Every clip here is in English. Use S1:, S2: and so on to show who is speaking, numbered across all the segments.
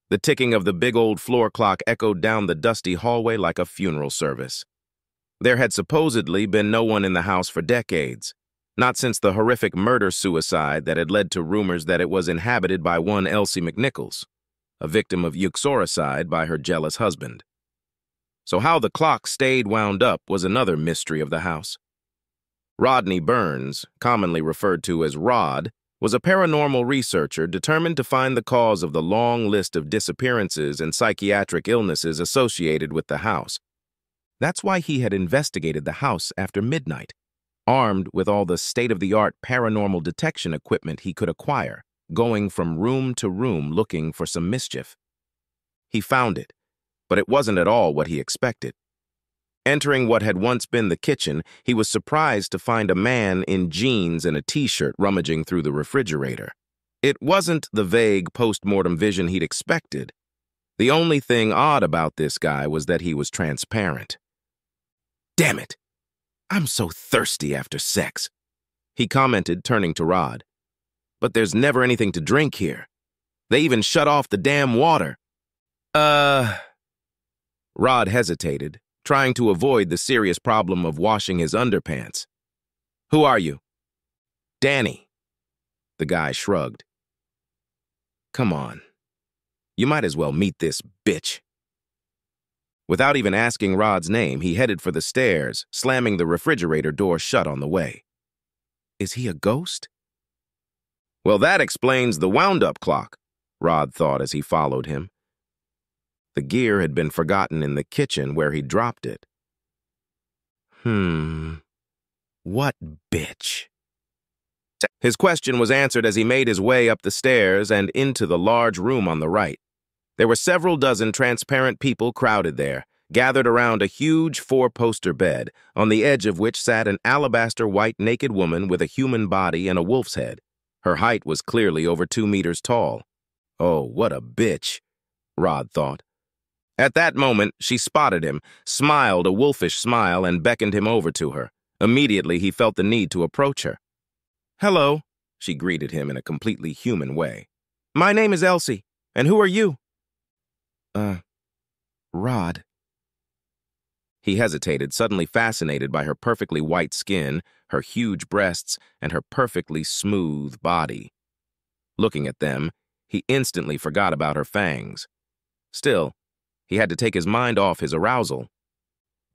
S1: The ticking of the big old floor clock echoed down the dusty hallway like a funeral service. There had supposedly been no one in the house for decades, not since the horrific murder-suicide that had led to rumors that it was inhabited by one Elsie McNichols, a victim of uxoricide by her jealous husband. So how the clock stayed wound up was another mystery of the house. Rodney Burns, commonly referred to as Rod, was a paranormal researcher determined to find the cause of the long list of disappearances and psychiatric illnesses associated with the house. That's why he had investigated the house after midnight, armed with all the state-of-the-art paranormal detection equipment he could acquire, going from room to room looking for some mischief. He found it, but it wasn't at all what he expected. Entering what had once been the kitchen, he was surprised to find a man in jeans and a t-shirt rummaging through the refrigerator. It wasn't the vague post-mortem vision he'd expected. The only thing odd about this guy was that he was transparent. "Damn it! I'm so thirsty after sex," he commented, turning to Rod. "But there's never anything to drink here. They even shut off the damn water." Rod hesitated, trying to avoid the serious problem of washing his underpants. "Who are you?" "Danny." The guy shrugged. "Come on. You might as well meet this bitch." Without even asking Rod's name, he headed for the stairs, slamming the refrigerator door shut on the way. Is he a ghost? Well, that explains the wound-up clock, Rod thought as he followed him. The gear had been forgotten in the kitchen where he dropped it. What bitch? His question was answered as he made his way up the stairs and into the large room on the right. There were several dozen transparent people crowded there, gathered around a huge four-poster bed, on the edge of which sat an alabaster white naked woman with a human body and a wolf's head. Her height was clearly over 2 meters tall. Oh, what a bitch, Rod thought. At that moment, she spotted him, smiled a wolfish smile, and beckoned him over to her. Immediately, he felt the need to approach her. "Hello," she greeted him in a completely human way. "My name is Elsie, and who are you?" Rod." He hesitated, suddenly fascinated by her perfectly white skin, her huge breasts, and her perfectly smooth body. Looking at them, he instantly forgot about her fangs. Still, he had to take his mind off his arousal.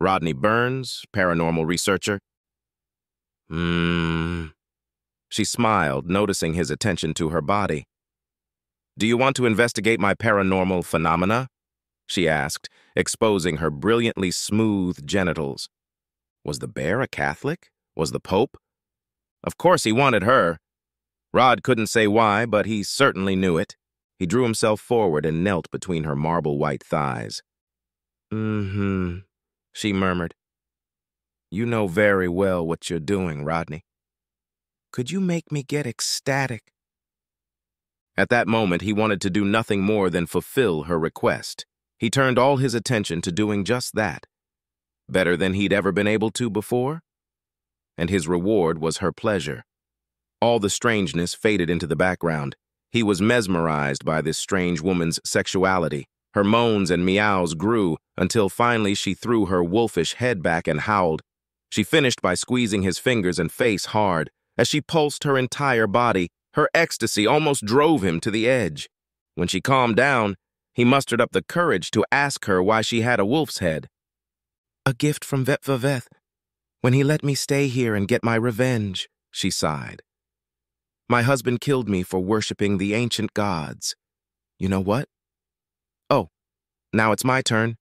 S1: Rodney Burns, paranormal researcher. She smiled, noticing his attention to her body. "Do you want to investigate my paranormal phenomena?" she asked, exposing her brilliantly smooth genitals. Was the bear a Catholic? Was the Pope? Of course he wanted her. Rod couldn't say why, but he certainly knew it. He drew himself forward and knelt between her marble-white thighs. She murmured. "You know very well what you're doing, Rodney. Could you make me get ecstatic?" At that moment, he wanted to do nothing more than fulfill her request. He turned all his attention to doing just that. Better than he'd ever been able to before? And his reward was her pleasure. All the strangeness faded into the background. He was mesmerized by this strange woman's sexuality. Her moans and meows grew until finally she threw her wolfish head back and howled. She finished by squeezing his fingers and face hard. As she pulsed her entire body, her ecstasy almost drove him to the edge. When she calmed down, he mustered up the courage to ask her why she had a wolf's head. "A gift from Vetvaveth, when he let me stay here and get my revenge," she sighed. "My husband killed me for worshiping the ancient gods. You know what? Oh, now it's my turn."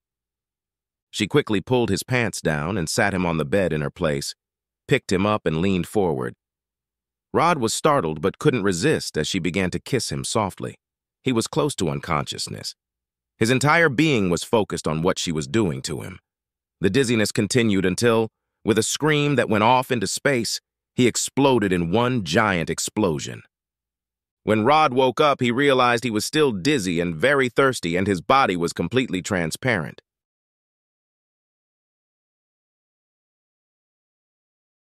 S1: She quickly pulled his pants down and sat him on the bed in her place, picked him up and leaned forward. Rod was startled but couldn't resist as she began to kiss him softly. He was close to unconsciousness. His entire being was focused on what she was doing to him. The dizziness continued until, with a scream that went off into space, he exploded in one giant explosion. When Rod woke up, he realized he was still dizzy and very thirsty, and his body was completely transparent.